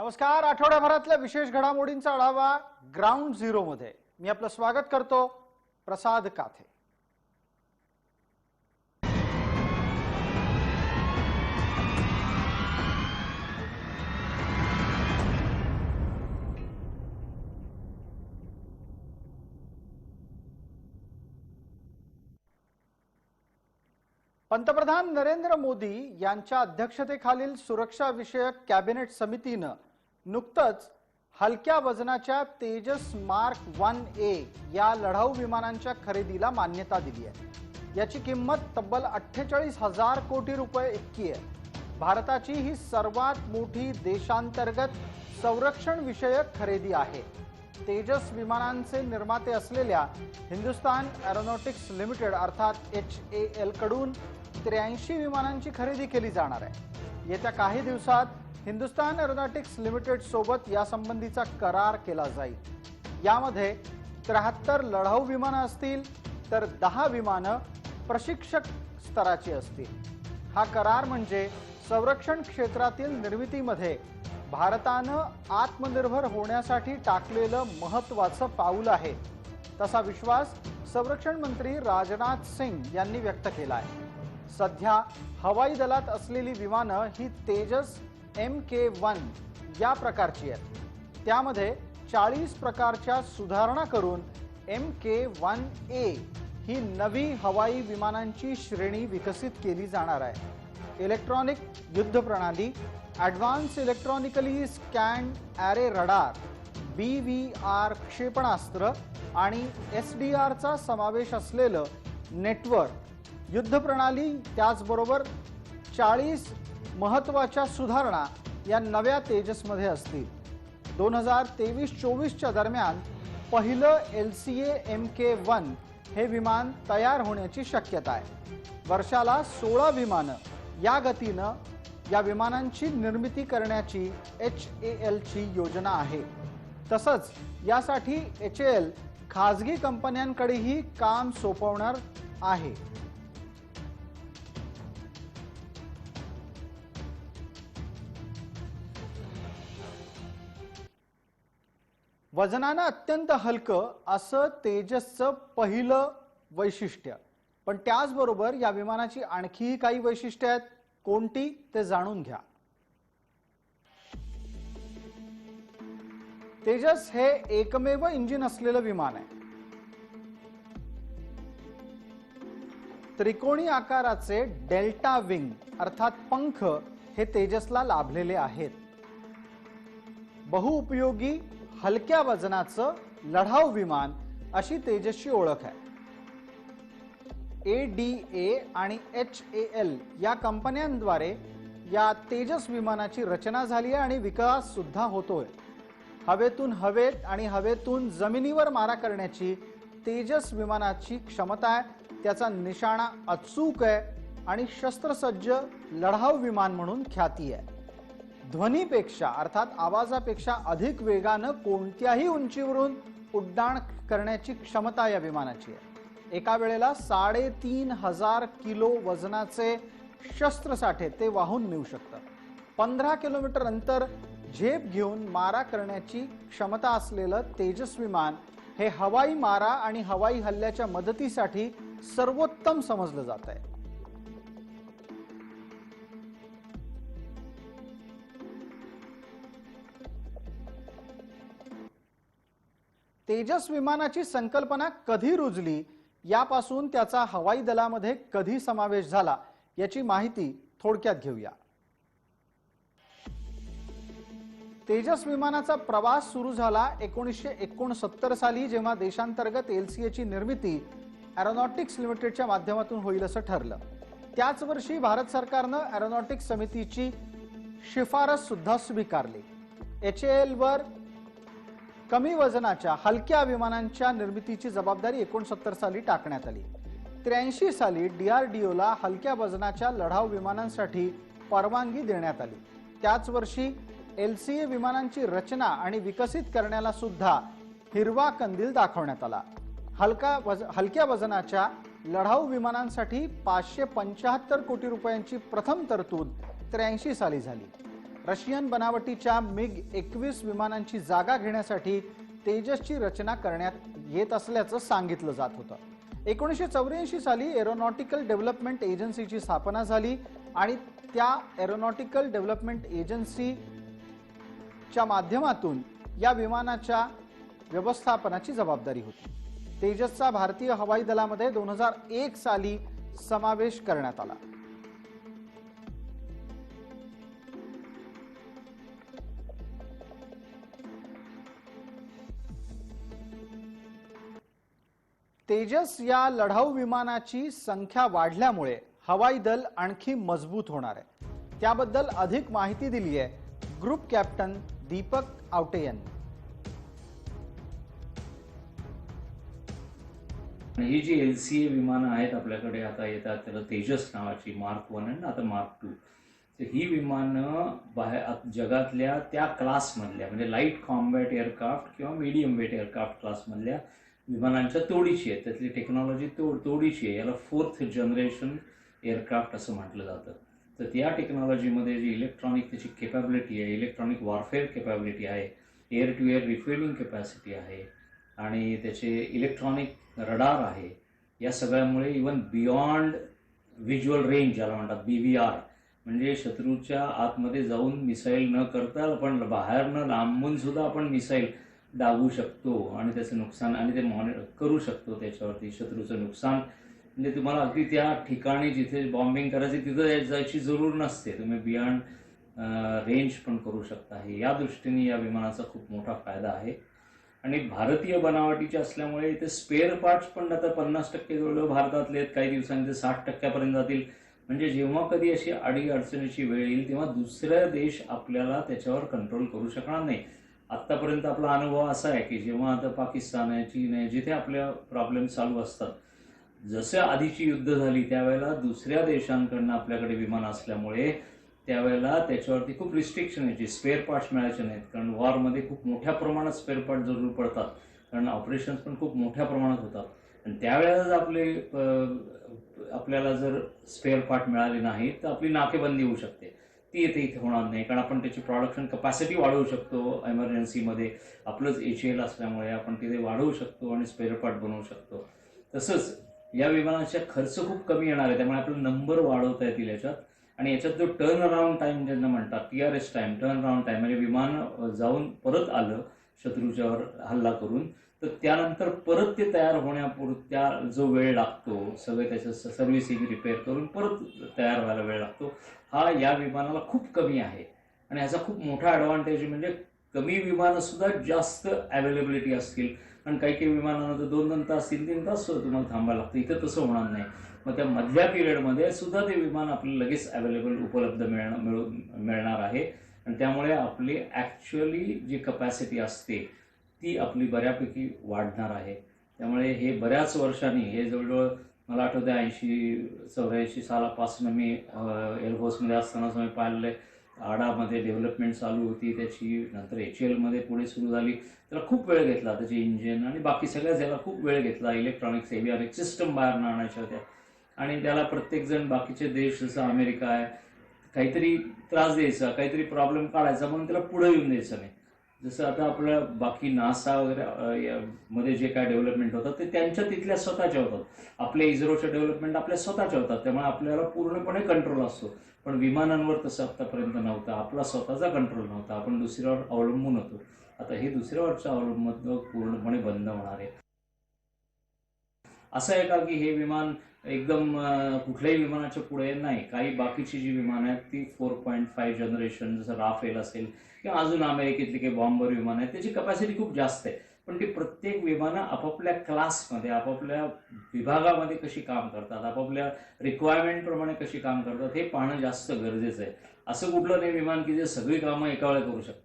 नमस्कार. आठवड्याभरातल्या विशेष घडामोडींचा आढावा ग्राउंड झिरो मध्ये मी आपलं स्वागत करतो. प्रसाद काथे. पंतप्रधान नरेंद्र मोदी यांच्या अध्यक्षतेखालील सुरक्षा विषयक कॅबिनेट समितीने नुकतंच हलक्या वजनाच्या तेजस मार्क 1A या लढाऊ विमानांच्या खरेदीला मान्यता दिली आहे. याची किंमत तब्बल 48,000 कोटी रुपये इतकी आहे. भारताची ही सर्वात मोठी देशांतर्गत संरक्षण विषयक खरेदी आहे. तेजस विमानांचे निर्माते असलेल्या हिंदुस्तान एरोनॉटिक्स लिमिटेड अर्थात HAL कडून 83 विमानांची खरेदी केली जाणार आहे. येत्या काही दिवसात हिंदुस्तान एरोनॉटिक्स लिमिटेड सोबत यासंबंधीचा करार केला जाईल. यामध्ये 73 लढाऊ विमानं असतील तर 10 विमानं प्रशिक्षक स्तराची असतील. हा करार म्हणजे संरक्षण क्षेत्रातील निर्मितीमध्ये भारतानं आत्मनिर्भर होण्यासाठी टाकलेलं महत्त्वाचं पाऊल आहे, तसा विश्वास संरक्षण मंत्री राजनाथ सिंग यांनी व्यक्त केला आहे. सध्या हवाई दलात असलेली विमानं ही तेजस MK1 या प्रकारची आहेत. त्यामध्ये 40 प्रकारच्या सुधारणा करून MK1A ही नवी हवाई विमानांची श्रेणी विकसित केली जाणार आहे. इलेक्ट्रॉनिक युद्ध प्रणाली, advance electronically scanned array radar, BVR क्षेपणास्त्र आणि SDRचा समावेश असलेलं नेटवर्क युद्ध प्रणाली, त्याचबरोबर 40 महत्त्वाच्या सुधारणा या नव्या तेजसमध्ये असतील. 2023-24च्या दरम्यान पहिलं LCA MK1 हे विमान तयार होण्याची शक्यता आहे. वर्षाला 16 विमानं या गतीनं या विमानांची निर्मिती करण्याची HALची योजना आहे. तसंच यासाठी HAL खाजगी कंपन्यांकडेही काम सोपवणार आहे. वजनानं अत्यंत हलकं असं तेजसचं पहिलं वैशिष्ट्य, पण त्याचबरोबर या विमानाची आणखीही काही वैशिष्ट्ये आहेत. कोणती ते जाणून घ्या. तेजस हे एकमेव इंजिन असलेलं विमान आहे. त्रिकोणी आकाराचे डेल्टा विंग अर्थात पंख हे तेजसला लाभलेले आहेत. बहुउपयोगी हलक्या वजनाचं लढाऊ विमान अशी तेजसची ओळख आहे. ADA आणि HAL या कंपन्यांद्वारे या तेजस विमानाची रचना झाली आहे आणि विकास सुद्धा होतोय. हवेतून हवेत आणि हवेतून जमिनीवर मारा करण्याची तेजस विमानाची क्षमता आहे. त्याचा निशाणा अचूक आहे आणि शस्त्रसज्ज लढाऊ विमान म्हणून ख्याती आहे. ध्वनीपेक्षा अर्थात आवाजापेक्षा अधिक वेगानं कोणत्याही उंचीवरून उड्डाण करण्याची क्षमता या विमानाची आहे. एका वेळेला 3,500 किलो वजनाचे शस्त्रसाठे ते वाहून नेऊ शकतं. 15 किलोमीटर अंतर झेप घेऊन मारा करण्याची क्षमता असलेलं तेजस विमान हे हवाई मारा आणि हवाई हल्ल्याच्या मदतीसाठी सर्वोत्तम समजलं जात आहे. तेजस विमानाची संकल्पना कधी रुजली, यापासून त्याचा हवाई दलामध्ये कधी समावेश झाला याची माहिती थोडक्यात घेऊया. तेजस विमानाचा प्रवास सुरू झाला 1969 साली, जेव्हा देशांतर्गत LCAची निर्मिती एरोनॉटिक्स लिमिटेडच्या माध्यमातून होईल असं ठरलं. त्याच वर्षी भारत सरकारनं एरोनॉटिक्स समितीची शिफारस सुद्धा स्वीकारली. HAL वर कमी वजनाच्या हलक्या विमानांच्या निर्मितीची जबाबदारी 69 साली टाकण्यात आली. 83 साली DRDOला हलक्या वजनाच्या लढाऊ विमानांसाठी परवानगी देण्यात आली. त्याच वर्षी LCA विमानांची रचना आणि विकसित करण्याला सुद्धा हिरवा कंदील दाखवण्यात आला. हलक्या वजनाच्या लढाऊ विमानांसाठी 575 कोटी रुपयांची प्रथम तरतूद 83 साली झाली. रशियन बनावटीच्या MiG-21 विमानांची जागा घेण्यासाठी तेजसची रचना करण्यात येत असल्याचं सांगितलं जात होतं। 1984 साली एरोनॉटिकल डेव्हलपमेंट एजन्सीची स्थापना झाली आणि त्या एरोनॉटिकल डेव्हलपमेंट एजन्सीच्या माध्यमातून या विमानाच्या व्यवस्थापनाची जबाबदारी होती। तेजसचा भारतीय हवाई दलामध्ये 2001 साली समावेश करण्यात आला। तेजस या लढाऊ विमानाची संख्या वाढल्यामुळे हवाई दल आणखी मजबूत होणार आहे। त्याबद्दल अधिक माहिती दिली आहे ग्रुप कॅप्टन दीपक आवटे यांनी। ही जी LCA विमानं आहेत आपल्याकडे आता येतात, त्याला तेजस नावाची मार्क 1 आणि आता मार्क 2। तर ही विमानं बाहेर जगातल्या त्या क्लासमधल्या म्हणजे लाईट कॉम्बॅट एअरक्राफ्ट किंवा मीडियम वेट एअरक्राफ्ट क्लासमधल्या विमानांच्या तोडीची आहे। त्यातली टेक्नॉलॉजी तोडीची आहे। याला 4th जनरेशन एअरक्राफ्ट असं म्हटलं जातं। तर त्या टेक्नॉलॉजीमध्ये जी इलेक्ट्रॉनिक त्याची केपॅबिलिटी आहे, इलेक्ट्रॉनिक वॉरफेअर केपॅबिलिटी आहे, एअर टू एअर रिफ्युएलिंग कॅपॅसिटी आहे आणि त्याचे इलेक्ट्रॉनिक रडार आहे, या सगळ्यामुळे इवन बियॉन्ड व्हिज्युअल रेंज ज्याला म्हणतात BVR, म्हणजे शत्रूच्या आतमध्ये जाऊन मिसाईल न करता आपण बाहेरनं लांबून सुद्धा आपण मिसाईल दाबू शकतो आणि त्याचं नुकसान आणि ते मॉनिटर करू शकतो त्याच्यावरती शत्रूचं नुकसान। म्हणजे तुम्हाला अगदी त्या ठिकाणी जिथे बॉम्बिंग करायची तिथं जायची जरूर नसते, तुम्ही बियॉन्ड रेंज पण करू शकता। हे या दृष्टीने या विमानाचा खूप मोठा फायदा आहे आणि भारतीय बनावटीचे असल्यामुळे इथे स्पेअर पार्ट्स पण आता 50% जवळ भारतातले आहेत, काही दिवसांनी ते 60% जातील। म्हणजे जेव्हा कधी अशी अडीअडचणीची वेळ येईल तेव्हा दुसरा देश आपल्याला त्याच्यावर कंट्रोल करू शकणार नाही। आत्तापर्यंत आपला अनुभव असा आहे की जेव्हा आता पाकिस्तान आहे, चीन आहे, जिथे आपल्या प्रॉब्लेम चालू असतात, जसं आधीची युद्ध झाली त्यावेळेला दुसऱ्या देशांकडनं आपल्याकडे विमान असल्यामुळे त्यावेळेला त्याच्यावरती खूप रिस्ट्रिक्शन यायची, स्पेअर पार्ट्स मिळायचे नाहीत। कारण वॉरमध्ये खूप मोठ्या प्रमाणात स्पेअर पार्ट जरूर पडतात, कारण ऑपरेशन्स पण खूप मोठ्या प्रमाणात होतात आणि त्यावेळेला आपल्याला जर स्पेअर पार्ट मिळाले नाहीत तर आपली नाकेबंदी होऊ शकते। ती इथे होणार नाही, कारण आपण त्याची प्रोडक्शन कपॅसिटी वाढवू शकतो। एमर्जन्सीमध्ये आपलंच HAL असल्यामुळे आपण तिथे वाढवू शकतो आणि स्पेअर पार्ट बनवू शकतो। तसंच या विमानाचा खर्च खूप कमी येणार आहे, त्यामुळे आपला नंबर वाढवता येतील याच्यात। आणि याच्यात जो टर्न अराउंड टाइम ज्यांना म्हणतात TRS time, turn around time म्हणजे विमान जाऊन परत आलं शत्रूच्यावर हल्ला करून, तर त्यानंतर परत ते तयार होण्यापुरत्या जो वेळ लागतो, सगळे त्याचं सर्व्हिसिंग रिपेअर करून परत तयार व्हायला वेळ लागतो, हा या विमानाला खूप कमी आहे। आणि ह्याचा खूप मोठा ॲडव्हान्टेज म्हणजे कमी विमानं सुद्धा जास्त अवेलेबिलिटी असतील, कारण काही काही विमानांना तर 2-2 तास 3-3 तास सुद्धा तुम्हाला थांबायला लागतं, इथं तसं होणार नाही। मग त्या मधल्या पिरियडमध्ये सुद्धा ते विमान आपल्याला लगेच उपलब्ध मिळणार आहे आणि त्यामुळे आपली ॲक्च्युअली जी कपॅसिटी असते ती आपली बऱ्यापैकी वाढणार आहे। त्यामुळे हे बऱ्याच वर्षांनी, हे जवळजवळ मला आठवतं 80-84 सालापासून मी एअरफोर्समध्ये असतानाच मी पाहिलेलं आहे। आडामध्ये डेव्हलपमेंट चालू होती त्याची, नंतर HALमध्ये पुढे सुरू झाली। त्याला खूप वेळ घेतला, त्याची इंजिन आणि बाकी सगळ्याच याला खूप वेळ घेतला। इलेक्ट्रॉनिक्स एव्हियनिक सिस्टम बाहेर आणायच्या होत्या आणि त्याला प्रत्येकजण बाकीचे देश जसं अमेरिका आहे काहीतरी त्रास द्यायचा, काहीतरी प्रॉब्लेम काढायचा म्हणून त्याला पुढे येऊन द्यायचं नाही। जसं आता आपल्या बाकी नासा वगैरे मध्ये जे काय डेव्हलपमेंट होतात ते त्यांच्या तिथल्या स्वतःच्या होतात, आपल्या इस्रोच्या डेव्हलपमेंट आपल्या स्वतःच्या होतात, त्यामुळे आपल्याला पूर्णपणे कंट्रोल असतो। पण विमानांवर तसं आतापर्यंत नव्हतं, आपला स्वतःचा कंट्रोल नव्हता, आपण दुसऱ्यावर अवलंबून होतो। आता हे दुसऱ्यावरचं अवलंबून पूर्णपणे बंद होणार आहे। असं आहे का की हे विमान एकदम कुठल्याही विमानाच्या पुढे नाही, काही बाकीची जी विमानं आहेत ती 4.5 जनरेशन जसं राफेल असेल किंवा अजून अमेरिकेतली काही बॉम्बर विमान आहेत त्याची कपॅसिटी खूप जास्त आहे, पण ती प्रत्येक विमानं आपापल्या क्लासमध्ये, आपापल्या विभागामध्ये कशी काम करतात, आपापल्या रिक्वायरमेंटप्रमाणे कशी काम करतात हे पाहणं जास्त गरजेचं आहे। असं कुठलं नाही विमान की जे सगळी कामं एका वेळेला करू शकतं।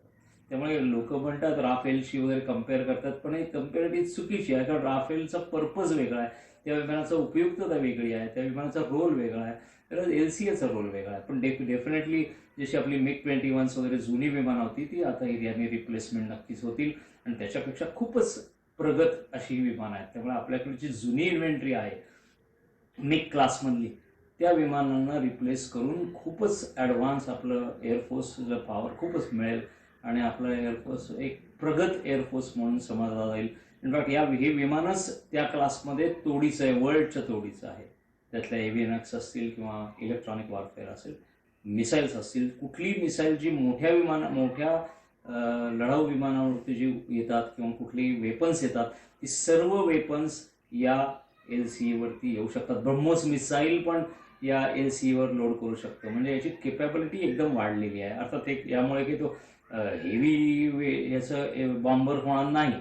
त्यामुळे लोक म्हणतात राफेलशी वगैरे कम्पेअर करतात, पण हे कम्पेअरिटी चुकीची आहे, कारण राफेलचा पर्पज वेगळा आहे, त्या विमानाचा उपयुक्तता वेगळी आहे, त्या विमानाचा रोल वेगळा आहे, तर LCAचा रोल वेगळा आहे। पण डेफिनेटली जशी आपली MiG-21 वगैरे जुनी विमानं होती ती आता यांनी रिप्लेसमेंट नक्कीच होतील आणि त्याच्यापेक्षा खूपच प्रगत अशी विमानं आहेत। त्यामुळे आपल्याकडे जी जुनी इन्व्हेंटरी आहे MiG क्लासमधली त्या विमानांना रिप्लेस करून खूपच ॲडव्हान्स आपलं एअरफोर्सचं पॉवर खूपच मिळेल आणि आपलं एअरफोर्स एक प्रगत एअरफोर्स म्हणून समजला जाईल. इनफॅक्ट हे विमानच त्या क्लासमध्ये तोडीचं आहे, वर्ल्डच्या तोडीचं आहे. त्यातल्या एव्हियनक्स असतील किंवा इलेक्ट्रॉनिक वॉरफेअर असेल, मिसाईल्स असतील, कुठली मिसाईल जी मोठ्या लढाऊ विमानावरती जी येतात किंवा कुठली वेपन्स येतात, ती सर्व वेपन्स या LCA वरती येऊ शकतात. ब्रह्मोस मिसाईल पण या LCA वर लोड करू शकतो. म्हणजे याची केपॅबिलिटी एकदम वाढलेली आहे. अर्थात यामुळे की तो हेवी याचं बॉम्बर होणार नाही,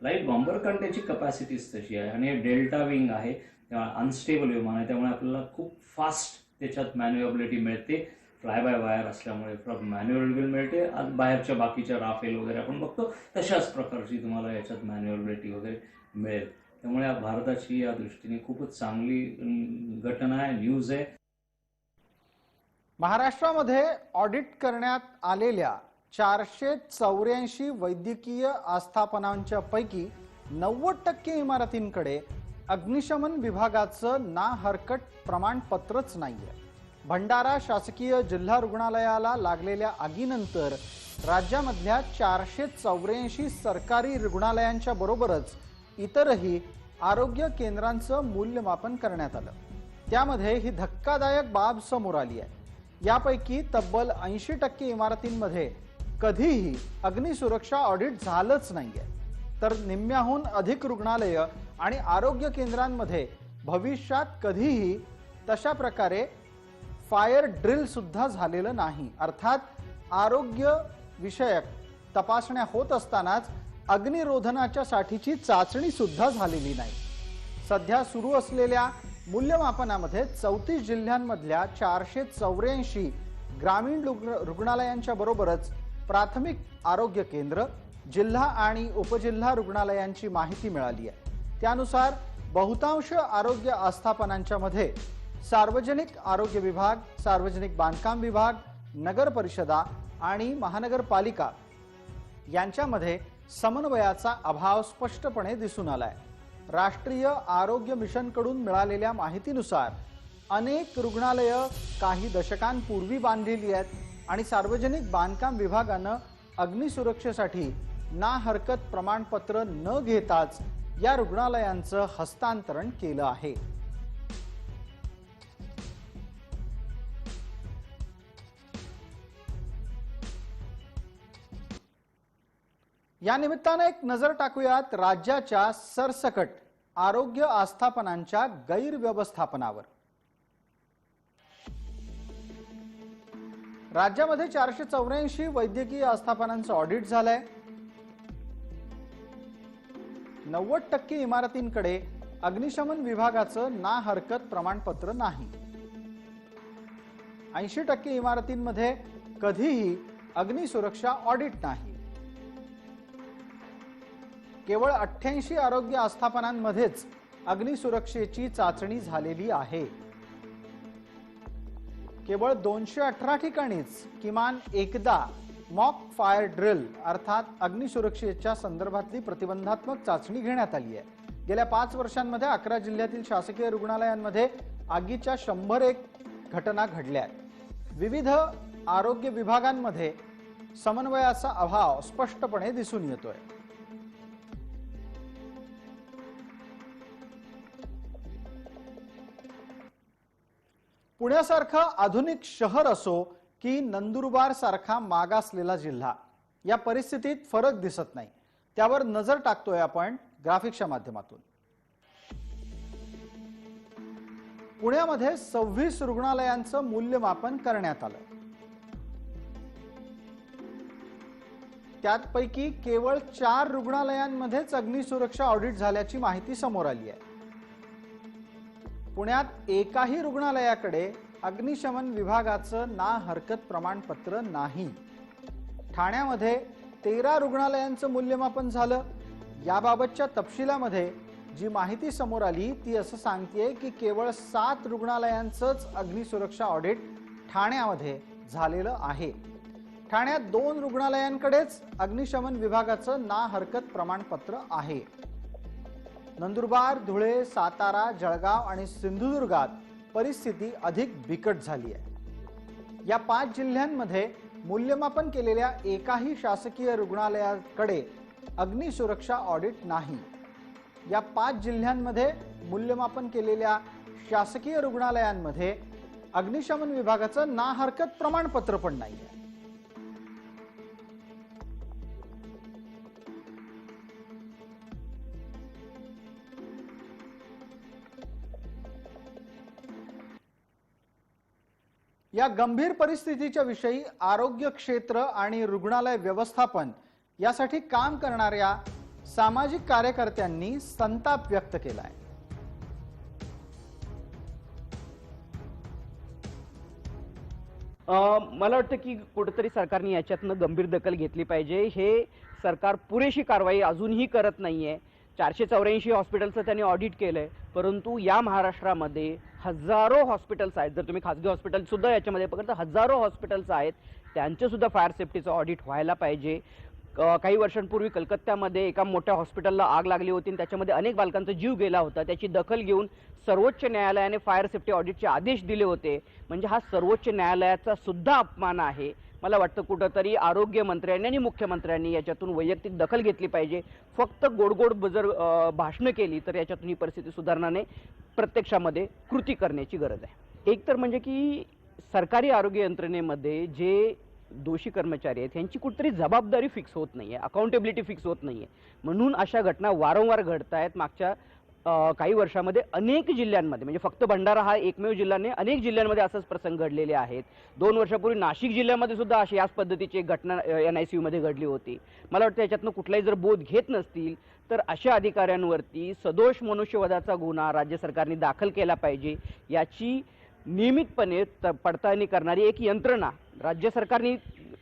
लाईट बॉम्बर, कारण त्याची कपॅसिटीच तशी आहे आणि डेल्टा विंग आहे, अनस्टेबल विमान आहे, त्यामुळे आपल्याला खूप फास्ट त्याच्यात मॅन्युएबिलिटी मिळते. फ्लाय बाय वायर असल्यामुळे मॅन्युएबिलिटी मिळते. बाहेरच्या बाकीच्या राफेल वगैरे आपण बघतो तशाच प्रकारची तुम्हाला याच्यात मॅन्युएबिलिटी वगैरे मिळेल. त्यामुळे भारताची या दृष्टीने खूपच चांगली घटना आहे, न्यूज आहे. महाराष्ट्रामध्ये ऑडिट करण्यात आलेल्या 484 वैद्यकीय आस्थापनांच्या पैकी 90% इमारतींकडे अग्निशमन विभागाचं ना हरकत प्रमाणपत्रच नाहीये. भंडारा शासकीय जिल्हा रुग्णालयाला लागलेल्या आगीनंतर राज्यामधल्या 484 सरकारी रुग्णालयांच्या बरोबरच इतरही आरोग्य केंद्रांचं मूल्यमापन करण्यात आलं. त्यामध्ये ही धक्कादायक बाब समोर आली आहे. यापैकी तब्बल 80% इमारतींमध्ये कधीही अग्निसुरक्षा ऑडिट झालंच नाहीये. तर निम्म्याहून अधिक रुग्णालय आणि आरोग्य केंद्रांमध्ये भविष्यात कधीही तशा प्रकारे फायर ड्रिल सुद्धा झालेलं नाही. अर्थात आरोग्य विषयक तपासण्या होत असतानाच अग्निरोधनाच्या साठीची चाचणी सुद्धा झालेली नाही. सध्या सुरू असलेल्या मूल्यमापनामध्ये 34 जिल्ह्यांमधल्या 484 ग्रामीण रुग्णालयांच्या बरोबरच प्राथमिक आरोग्य केंद्र, जिल्हा आणि उपजिल्हा रुग्णालयांची माहिती मिळाली आहे. त्यानुसार बहुतांश आरोग्य आस्थापनांच्या मध्ये सार्वजनिक आरोग्य विभाग, सार्वजनिक बांधकाम विभाग, नगर परिषदा आणि महानगरपालिका यांच्यामध्ये समन्वयाचा अभाव स्पष्टपणे दिसून आलाय. राष्ट्रीय आरोग्य मिशनकडून मिळालेल्या माहितीनुसार अनेक रुग्णालयं काही दशकांपूर्वी बांधलेली आहेत आणि सार्वजनिक बांधकाम विभागानं अग्निसुरक्षेसाठी ना हरकत प्रमाणपत्र न घेताच या रुग्णालयांचं हस्तांतरण केलं आहे. या निमित्ताने एक नजर टाकूयात राज्याच्या सरसकट आरोग्य आस्थापनांच्या गैरव्यवस्थापनावर. राज्यामध्ये 484 वैद्यकीय आस्थापनांचं ऑडिट झालंय. 90% इमारतींकडे अग्निशमन विभागाचं ना हरकत प्रमाणपत्र नाही. 80% इमारतींमध्ये कधीही अग्निसुरक्षा ऑडिट नाही. केवळ 88 आरोग्य आस्थापनांमध्येच अग्निसुरक्षेची चाचणी झालेली आहे. केवळ 218 ठिकाणीच किमान एकदा मॉक फायर ड्रिल अर्थात अग्निसुरक्षेच्या संदर्भातली प्रतिबंधात्मक चाचणी घेण्यात आली आहे. गेल्या 5 वर्षांमध्ये 11 जिल्ह्यातील शासकीय रुग्णालयांमध्ये आगीच्या 101 घटना घडल्या आहेत. विविध आरोग्य विभागांमध्ये समन्वयाचा अभाव स्पष्टपणे दिसून येतोय. पुण्यासारखं आधुनिक शहर असो की नंदुरबार सारखा मागासलेला जिल्हा, या परिस्थितीत फरक दिसत नाही. त्यावर नजर टाकतोय आपण ग्राफिक्सच्या माध्यमातून. पुण्यामध्ये 26 रुग्णालयांचं मूल्यमापन करण्यात आलं. त्यापैकी केवळ 4 रुग्णालयांमध्येच अग्निसुरक्षा ऑडिट झाल्याची माहिती समोर आली आहे. पुण्यात एकाही रुग्णालयाकडे अग्निशमन विभागाचं ना हरकत प्रमाणपत्र नाही. ठाण्यामध्ये 13 रुग्णालयांचं मूल्यमापन झालं. याबाबतच्या तपशिलामध्ये जी माहिती समोर आली ती असं सांगते की केवळ 7 रुग्णालयांचंच अग्निसुरक्षा ऑडिट ठाण्यामध्ये झालेलं आहे. ठाण्यात 2 रुग्णालयांकडेच अग्निशमन विभागाचं ना हरकत प्रमाणपत्र आहे. नंदुरबार, धुळे, सातारा, जळगाव आणि सिंधुदुर्गात परिस्थिती अधिक बिकट झाली आहे। या 5 जिल्ह्यांमध्ये मूल्यमापन केलेल्या एकाही शासकीय रुग्णालयाकडे अग्निसुरक्षा ऑडिट नाही। या 5 जिल्ह्यांमध्ये मूल्यमापन केलेल्या शासकीय रुग्णालयांमध्ये अग्निशमन विभागाचं ना हरकत प्रमाणपत्र पण नाही आहे। या गंभीर परिस्थितीच्या विषयी आरोग्य क्षेत्र आणि रुग्णालय व्यवस्थापन यासाठी काम करणाऱ्या सामाजिक कार्यकर्त्यांनी संताप व्यक्त केलाय। मला वाटतं की कुठेतरी सरकारने याच्यातनं गंभीर दखल घेतली पाहिजे। हे सरकार पुरेशी कारवाई अजूनही करत नाहीये। 484 हॉस्पिटलचं त्यांनी ऑडिट केलंय, परंतु या महाराष्ट्रामध्ये हजारो हॉस्पिटल्स आहेत। जर तुम्ही खासगी हॉस्पिटल सुद्धा याच्यामध्ये पकडता, हजारो हॉस्पिटल्स आहेत, त्यांचे सुद्धा फायर सेफ्टीचं ऑडिट व्हायला पाहिजे। काही वर्षांपूर्वी कलकत्त्यामध्ये एका मोठ्या हॉस्पिटलला आग लागली होती आणि त्याच्यामध्ये अनेक बालकांचा जीव गेला होता। त्याची दखल घेऊन सर्वोच्च न्यायालयाने फायर सेफ्टी ऑडिटचे आदेश दिले होते। म्हणजे हा सर्वोच्च न्यायालयाचा सुद्धा अपमान आहे। मला वाटतं कुठंतरी आरोग्य मंत्र्यांनी आणि मुख्यमंत्र्यांनी याच्यातून वैयक्तिक दखल घेतली पाहिजे। फक्त गोड जर भाषणं केली तर याच्यातून ही परिस्थिती सुधारण्याने प्रत्यक्षामध्ये कृती करण्याची गरज आहे। एक तर म्हणजे की सरकारी आरोग्य यंत्रणेमध्ये जे दोषी कर्मचारी आहेत यांची कुठेतरी जबाबदारी फिक्स होत नाहीये, अकाउंटेबिलिटी फिक्स होत नाहीये, म्हणून अशा घटना वारंवार घडत आहेत। मागच्या काही वर्षांमध्ये अनेक जिल्ह्यांमध्ये, म्हणजे फक्त भंडारा हा एकमेव जिल्हा नाही, अनेक जिल्ह्यांमध्ये असाच प्रसंग घडलेले आहेत। 2 वर्षापूर्वी नाशिक जिल्ह्यामध्ये सुद्धा अशी याच पद्धतीची एक घटना NICU मध्ये घडली होती। मला वाटतं याच्यातनं कुठलाही जर बोध घेत नसतील तर अशा अधिकाऱ्यांवरती सदोष मनुष्यवधाचा गुन्हा राज्य सरकारने दाखल केला पाहिजे। याची नियमितपणे पडताळणी करणारी एक यंत्रणा राज्य सरकारने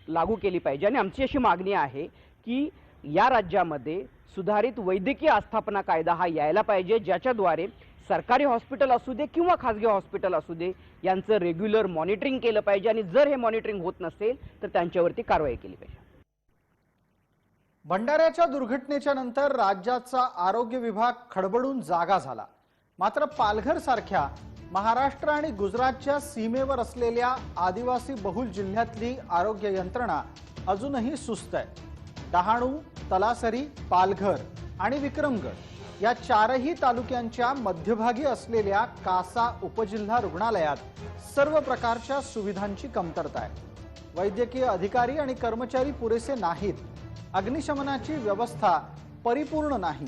लागू केली पाहिजे। आणि आमची अशी मागणी आहे की या राज्यामध्ये सुधारित वैद्यकीय आस्थापना कायदा हा यायला पाहिजे, ज्याच्याद्वारे सरकारी हॉस्पिटल असू दे किंवा खासगी हॉस्पिटल असू दे यांचं रेग्युलर मॉनिटरिंग केलं पाहिजे आणि जर हे मॉनिटरिंग होत नसेल तर त्यांच्यावरती कारवाई केली पाहिजे। भंडाऱ्याच्या दुर्घटनेच्या नंतर राज्याचा आरोग्य विभाग खडबडून जागा झाला। मात्र पालघर सारख्या महाराष्ट्र आणि गुजरातच्या सीमेवर असलेल्या आदिवासी बहुल जिल्ह्यातली आरोग्य यंत्रणा अजूनही सुस्त आहे। डहाणू, तलासरी, पालघर आणि विक्रमगड या 4ही तालुक्यांच्या मध्यभागी असलेल्या कासा उपजिल्हा रुग्णालयात सर्व प्रकारच्या सुविधांची कमतरता आहे। वैद्यकीय अधिकारी आणि कर्मचारी पुरेसे नाहीत। अग्निशमनाची व्यवस्था परिपूर्ण नाही।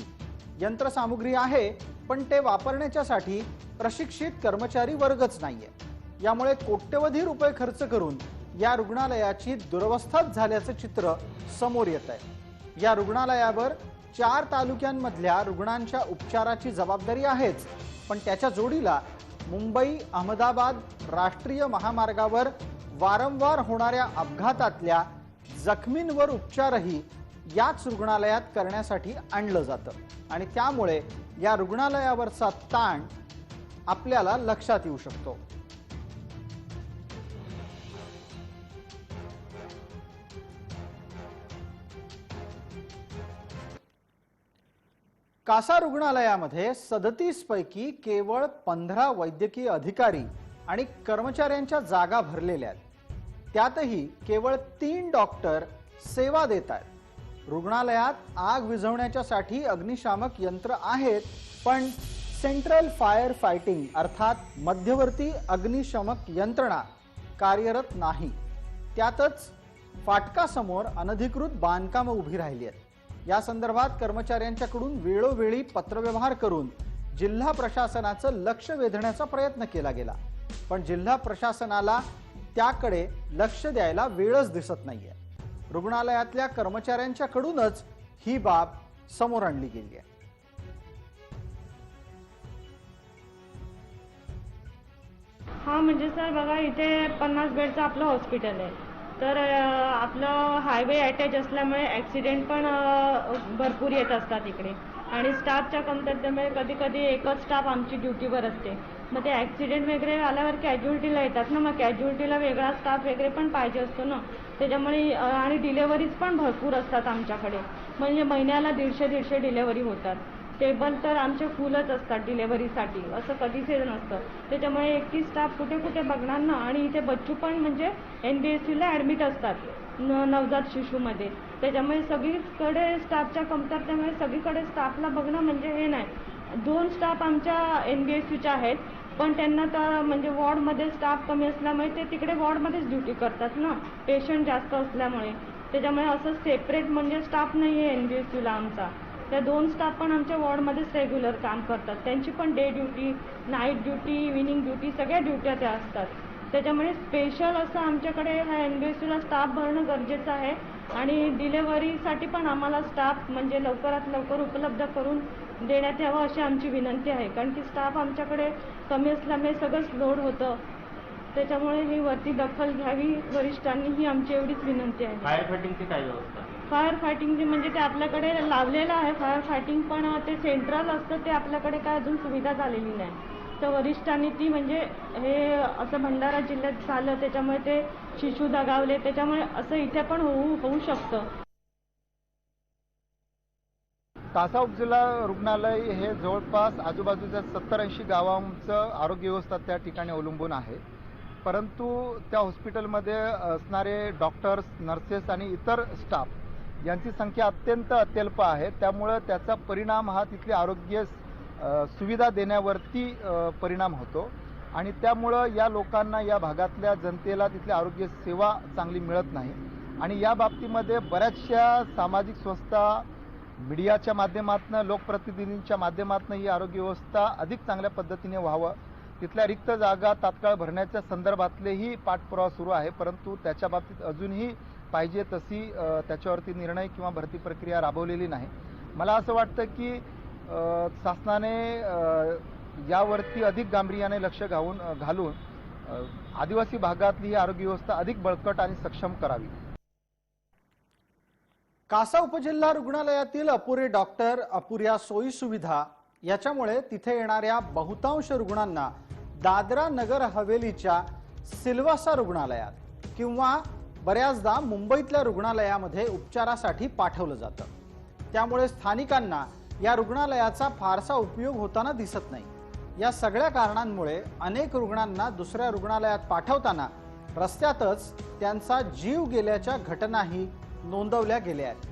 यंत्रसामुग्री आहे पण ते वापरण्यासाठी प्रशिक्षित कर्मचारी वर्गच नाहीये। यामुळे कोट्यवधी रुपये खर्च करून या रुग्णालयाची दुरवस्था झाल्याचं चित्र समोर येत आहे। या रुग्णालयावर 4 तालुक्यांमधल्या रुग्णांच्या उपचाराची जबाबदारी आहेच, पण त्याच्या जोडीला मुंबई अहमदाबाद राष्ट्रीय महामार्गावर वारंवार होणाऱ्या अपघातातल्या जखमींवर उपचारही याच रुग्णालयात करण्यासाठी आणलं जातं आणि त्यामुळे या रुग्णालयावरचा ताण आपल्याला लक्षात येऊ शकतो। कासा रुग्णालयामध्ये 37 पैकी केवळ 15 वैद्यकीय अधिकारी आणि कर्मचाऱ्यांच्या जागा भरलेल्या आहेत। त्यातही केवळ 3 डॉक्टर सेवा देत आहेत। रुग्णालयात आग विझवण्यासाठी अग्निशामक यंत्र आहेत, पण सेंट्रल फायर फायटिंग अर्थात मध्यवर्ती अग्निशमक यंत्रणा कार्यरत नाही। त्यातच फाटकासमोर अनधिकृत बांधकाम उभी राहिली आहेत। या संदर्भात कर्मचाऱ्यांच्याकडून वेळोवेळी पत्रव्यवहार करून जिल्हा प्रशासनाचं लक्ष वेधण्याचा प्रयत्न केला गेला, पण जिल्हा प्रशासनाला त्याकडे लक्ष द्यायला वेळच दिसत नाहीये। रुग्णालयातल्या कर्मचाऱ्यांच्याकडूनच ही बाब समोर आणली गेली आहे। हाँ म्हणजे सर बघा, इथे 50 बेडचं आपलं हॉस्पिटल आहे, तर आपलं हायवे अटॅच असल्यामुळे ॲक्सिडेंट पण भरपूर येत असतात इकडे आणि स्टाफच्या कमतरतेमुळे कधी कधी एकच स्टाफ आमची ड्युटीवर असते। मग ते ॲक्सिडेंट वगैरे आल्यावर कॅज्युअल्टीला येतात ना, मग कॅज्युअल्टीला वेगळा स्टाफ वगैरे पण पाहिजे असतो ना, त्याच्यामुळे आणि डिलेवरीज पण भरपूर असतात आमच्याकडे, म्हणजे महिन्याला 150 डिलेवरी होतात। टेबल तर आमचे फुलच असतात डिलेव्हरीसाठी, असं कधीच हे नसतं. त्याच्यामुळे एकटी स्टाफ कुठे कुठे बघणार ना. आणि इथे बच्चू पण म्हणजे NBSUला ॲडमिट असतात नवजात शिशूमध्ये. त्याच्यामुळे सगळीकडे स्टाफच्या कमतरतेमुळे सगळीकडे स्टाफला बघणं म्हणजे हे नाही. 2 स्टाफ आमच्या NBSUच्या आहेत, पण त्यांना तर म्हणजे वॉर्डमध्ये स्टाफ कमी असल्यामुळे ते तिकडे वॉर्डमध्येच ड्युटी करतात ना, पेशंट जास्त असल्यामुळे. त्याच्यामुळे असं सेपरेट म्हणजे स्टाफ नाही आहे NBSUला आमचा. त्या 2 स्टाफ पण आमच्या वॉर्डमध्येच रेग्युलर काम करतात. त्यांची पण day duty, night duty, evening duty सगळ्या ड्युट्या त्या असतात. त्याच्यामुळे स्पेशल असं आमच्याकडे ह्या NBSUला स्टाफ भरणं गरजेचं आहे. आणि डिलेव्हरीसाठी पण आम्हाला स्टाफ म्हणजे लवकरात लवकर उपलब्ध करून देण्यात यावं अशी आमची विनंती आहे. कारण की स्टाफ आमच्याकडे कमी असल्यामुळे सगळंच लोड होतं. त्याच्यामुळे ही वरती दखल घ्यावी वरिष्ठांनी, ही आमची एवढीच विनंती आहे. फायर फायटिंगची काय व्यवस्था? फायर फायटिंगचे म्हणजे ते आपल्याकडे लावलेलं आहे फायर फायटिंग, पण ते सेंट्रल असतं, ते आपल्याकडे काय अजून सुविधा झालेली नाही. तर वरिष्ठांनी ती म्हणजे हे असं भंडारा जिल्ह्यात झालं त्याच्यामुळे ते शिशू दगावले, त्याच्यामुळे असं इथे पण होऊ शकतं. कासा उपजिल्हा रुग्णालय हे जवळपास आजूबाजूच्या 70-80 गावांचं आरोग्य व्यवस्था त्या ठिकाणी अवलंबून आहे. परंतु त्या हॉस्पिटलमध्ये असणारे डॉक्टर्स, नर्सेस आणि इतर स्टाफ यांची संख्या अत्यंत अत्यल्प आहे. त्यामुळं त्याचा परिणाम हा तिथली आरोग्य सुविधा देण्यावरती परिणाम होतो आणि त्यामुळं या लोकांना, या भागातल्या जनतेला तिथली आरोग्य सेवा चांगली मिळत नाही. आणि या बाबतीमध्ये बऱ्याचशा सामाजिक संस्था, मीडियाच्या माध्यमातून, लोकप्रतिनिधींच्या माध्यमातून ही आरोग्य व्यवस्था अधिक चांगल्या पद्धतीने व्हावं, तिथल्या रिक्त जागा तात्काळ भरण्याच्या संदर्भातलेही पाठपुरावा सुरू आहे. परंतु त्याच्या बाबतीत अजूनही पाहिजे तशी त्याच्यावरती निर्णय किंवा भरती प्रक्रिया राबवलेली नाही. मला असं वाटतं की शासनाने यावरती अधिक गांभीर्याने लक्ष घालून आदिवासी भागातली ही आरोग्य व्यवस्था अधिक बळकट आणि सक्षम करावी. कासा उपजिल्हा रुग्णालयातील अपुरे डॉक्टर, अपुऱ्या सोयी सुविधा याच्यामुळे तिथे येणाऱ्या बहुतांश रुग्णांना दादरा नगर हवेलीच्या सिल्वासा रुग्णालयात किंवा बऱ्याचदा मुंबईतल्या रुग्णालयामध्ये उपचारासाठी पाठवलं जातं. त्यामुळे स्थानिकांना या रुग्णालयाचा फारसा उपयोग होताना दिसत नाही. या सगळ्या कारणांमुळे अनेक रुग्णांना दुसऱ्या रुग्णालयात पाठवताना रस्त्यातच त्यांचा जीव गेल्याच्या घटनाही नोंदवल्या गेल्या आहेत.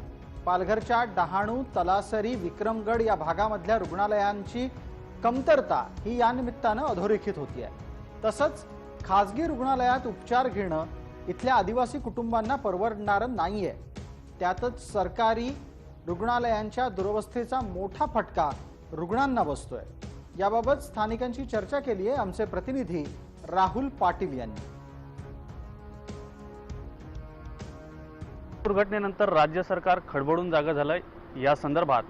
पालघरच्या डहाणू, तलासरी, विक्रमगड या भागामधल्या रुग्णालयांची कमतरता ही या निमित्तानं अधोरेखित होती आहे. तसंच खासगी रुग्णालयात उपचार घेणं इथल्या आदिवासी कुटुंबांना परवडणारं नाहीये. त्यातच सरकारी रुग्णालयांच्या दुरवस्थेचा मोठा फटका रुग्णांना बसतोय. याबाबत स्थानिकांची चर्चा केली आहे आमचे प्रतिनिधी राहुल पाटील यांनी. दुर्घटनेनंतर राज्य सरकार खडबडून जागं झालंय. या संदर्भात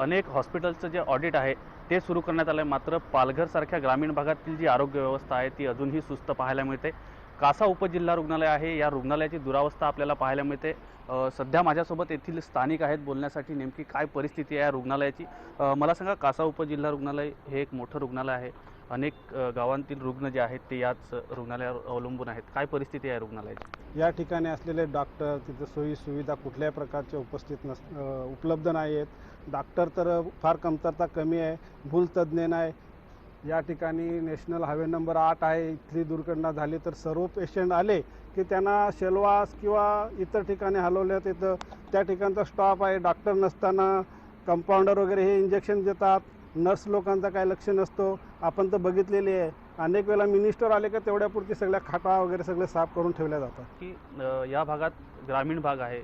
अनेक हॉस्पिटलचं जे ऑडिट आहे ते सुरू करण्यात आलं आहे. मात्र पालघरसारख्या ग्रामीण भागातील जी आरोग्य व्यवस्था आहे ती अजूनही सुस्त पाहायला मिळते. कासा उपजिल्हा रुग्णालय आहे, या रुग्णालयाची दुरावस्था आपल्याला पाहायला मिळते. सध्या माझ्यासोबत येथील स्थानिक आहेत बोलण्यासाठी नेमकी काय परिस्थिती आहे या रुग्णालयाची. मला सांगा, कासा उपजिल्हा रुग्णालय हे एक मोठं रुग्णालय आहे. अनेक गावांतील रुग्ण जे आहेत ते याच रुग्णालयावर अवलंबून आहेत. काय परिस्थिती आहे रुग्णालयाची? या ठिकाणी असलेले डॉक्टर, तिथं सोयी सुविधा कुठल्याही प्रकारच्या उपलब्ध नाही आहेत. डॉक्टर तर फार कमतरता कमी आहे, भूलतज्ञ नाही. या ठिकाणी नॅशनल हायवे नंबर 8 आहे. इथली दुर्घटना झाली तर सर्व पेशंट आले की त्यांना शेलवास किंवा इतर ठिकाणी हलवण्यात येतं. त्या ठिकाणचा स्टॉप आहे. डॉक्टर नसताना कंपाऊंडर वगैरे हे इंजेक्शन देतात. नर्स लोकांचा काय लक्ष नसतो. आपण तर बघितलेली आहे. अनेक वेळा मिनिस्टर आले का तेवढ्यापुरती सगळ्या खाटा वगैरे सगळे साफ करून ठेवल्या जातात. की या भागात ग्रामीण भाग आहे,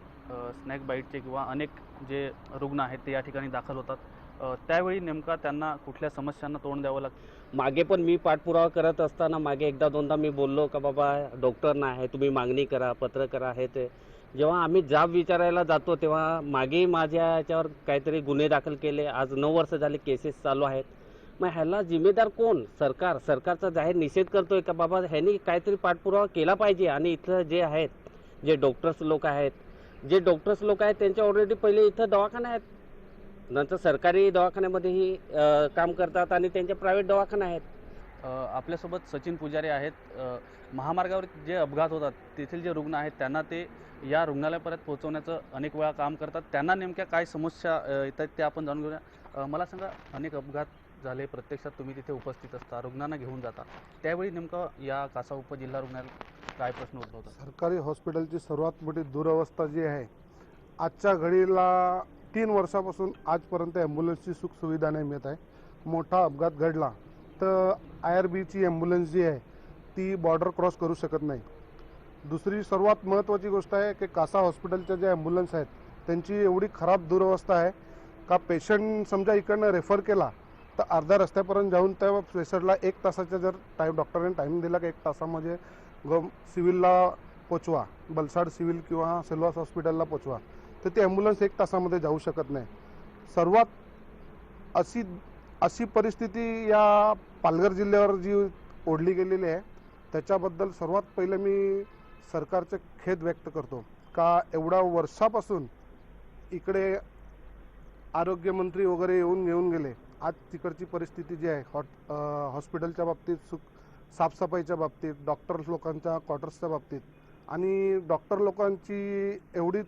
स्नॅक बाईटचे किंवा अनेक जे रुग्ण आहेत ते या ठिकाणी दाखल होतात. त्यावेळी नेमका त्यांना कुठल्या समस्यांना तोंड द्यावं लागतं? मागे पण मी पाठपुरावा करत असताना मागे एकदा दोनदा मी बोललो का बाबा डॉक्टर नाही आहे, तुम्ही मागणी करा, पत्र करा. हे ते जेव्हा आम्ही जाब विचारायला जातो तेव्हा मागे माझ्या याच्यावर काहीतरी गुन्हे दाखल केले. आज 9 वर्ष झाले केसेस चालू आहेत. मग ह्याला जिम्मेदार कोण? सरकारचा जाहीर निषेध करतोय का बाबा ह्यांनी काहीतरी पाठपुरावा केला पाहिजे. आणि इथं जे आहेत, जे डॉक्टर्स लोक आहेत त्यांच्या ऑलरेडी पहिले इथं दवाखाने आहेत, नंतर सरकारी दवाखान्यामध्येही काम करतात आणि त्यांचे प्रायव्हेट दवाखाने आहेत. आपल्यासोबत सचिन पुजारी आहेत. महामार्गावर जे अपघात होतात तेथील जे रुग्ण आहेत त्यांना ते या रुग्णालयापर्यंत पोहोचवण्याचं अनेक वेळा काम करतात. त्यांना नेमक्या काय समस्या येतात ते आपण जाणून घेऊया. मला सांगा, अनेक अपघात झाले, प्रत्यक्षात तुम्ही तिथे उपस्थित असता, रुग्णांना घेऊन जाता, त्यावेळी नेमकं या कासा उपजिल्हा रुग्णालयात काय प्रश्न उद्भवतात? सरकारी हॉस्पिटलची सर्वात मोठी दुरवस्था जी आहे, आजच्या घडीला 3 वर्षापासून आजपर्यंत ॲम्ब्युलन्सची सुखसुविधा नाही मिळत आहे. मोठा अपघात घडला तर IRBची ॲम्ब्युलन्स जी आहे ती बॉर्डर क्रॉस करू शकत नाही. दुसरी सर्वात महत्त्वाची गोष्ट आहे की कासा हॉस्पिटलच्या ज्या ॲम्ब्युलन्स आहेत त्यांची एवढी खराब दुरवस्था आहे का पेशंट समजा इकडनं रेफर केला तर अर्ध्या रस्त्यापर्यंत जाऊन त्या पेशंटला 1 तासाचा जर डॉक्टरांनी टाईम दिला की 1 तासामध्ये सिव्हिलला पोचवा, बलसाड सिव्हिल किंवा सेल्वास हॉस्पिटलला पोचवा, तर ती ॲम्ब्युलन्स 1 तासामध्ये जाऊ शकत नाही. सर्वात अशी परिस्थिती या पालघर जिल्ह्यावर जी ओढली गेलेली आहे त्याच्याबद्दल सर्वात पहिले मी सरकारचे खेद व्यक्त करतो का एवढ्या वर्षापासून इकडे आरोग्यमंत्री वगैरे येऊन गेले, आज तिकडची परिस्थिती जी आहे हॉस्पिटलच्या बाबतीत, साफसफाईच्या बाबतीत, डॉक्टर लोकांच्या क्वार्टर्सच्या बाबतीत आणि डॉक्टर लोकांची एवढी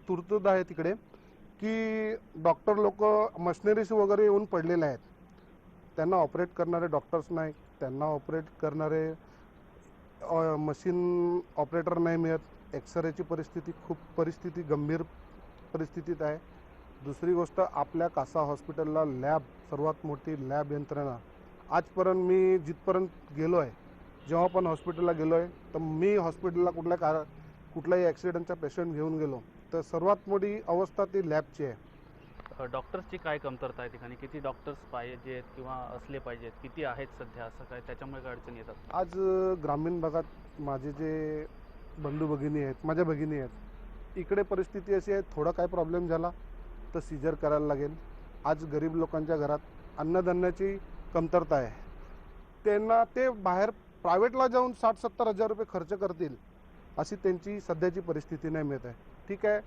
तुर्तुद आहे तिकडे की डॉक्टर लोक मशिनरीज वगैरे येऊन पडलेले आहेत. त्यांना ऑपरेट करणारे डॉक्टर्स नाही, त्यांना ऑपरेट करणारे मशीन ऑपरेटर नाही मिळत. एक्सरेची परिस्थिती गंभीर परिस्थितीत आहे. दुसरी गोष्ट, आपल्या कासा हॉस्पिटलला लॅब, सर्वात मोठी लॅब यंत्रणा, आजपर्यंत मी जिथपर्यंत गेलो आहे, जेव्हा पण हॉस्पिटलला गेलो आहे तर मी हॉस्पिटलला कुठलाही ॲक्सिडेंटचा पेशंट घेऊन गेलो तर सर्वात मोठी अवस्था ती लॅबची आहे. डॉक्टर्सची काय कमतरता आहे ठिकाणी? किती डॉक्टर्स पाहिजेत किंवा असले पाहिजेत? किती आहेत सध्या? असं काय त्याच्यामुळे काय अडचणी येतात? आज ग्रामीण भागात माझे जे बंधू भगिनी आहेत, माझ्या भगिनी आहेत, इकडे परिस्थिती अशी आहे, थोडा काय प्रॉब्लेम झाला तर सीजर करायला लागेल. आज गरीब लोकांच्या घरात अन्नधान्याची कमतरता आहे. त्यांना ते बाहेर प्रायव्हेटला जाऊन 60-70 हजार रुपये खर्च करतील अशी त्यांची सध्याची परिस्थिती नाही मिळत आहे. ठीक आहे,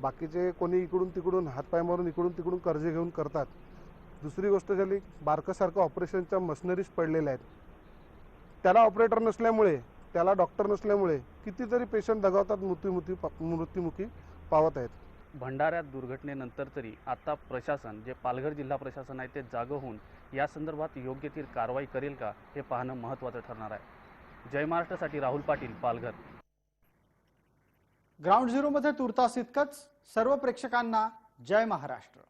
बाकीचे कोणी इकडून तिकडून हातपाय मारून इकडून तिकडून कर्ज घेऊन करतात. दुसरी गोष्ट झाली, बारकासारखं ऑपरेशनच्या मशिनरीज पडलेल्या आहेत, त्याला ऑपरेटर नसल्यामुळे, त्याला डॉक्टर नसल्यामुळे कितीतरी पेशंट दगावतात, मृत्युमुखी पावत आहेत. भंडाऱ्यात दुर्घटनेनंतर तरी आता प्रशासन, जे पालघर जिल्हा प्रशासन आहे, ते जागं होऊन या संदर्भात योग्य ती कारवाई करेल का हे पाहणं महत्त्वाचं ठरणार आहे. जय महाराष्ट्रासाठी राहुल पाटील, पालघर. ग्राउंड झिरोमध्ये तुर्तास इतकंच. सर्व प्रेक्षकांना जय महाराष्ट्र.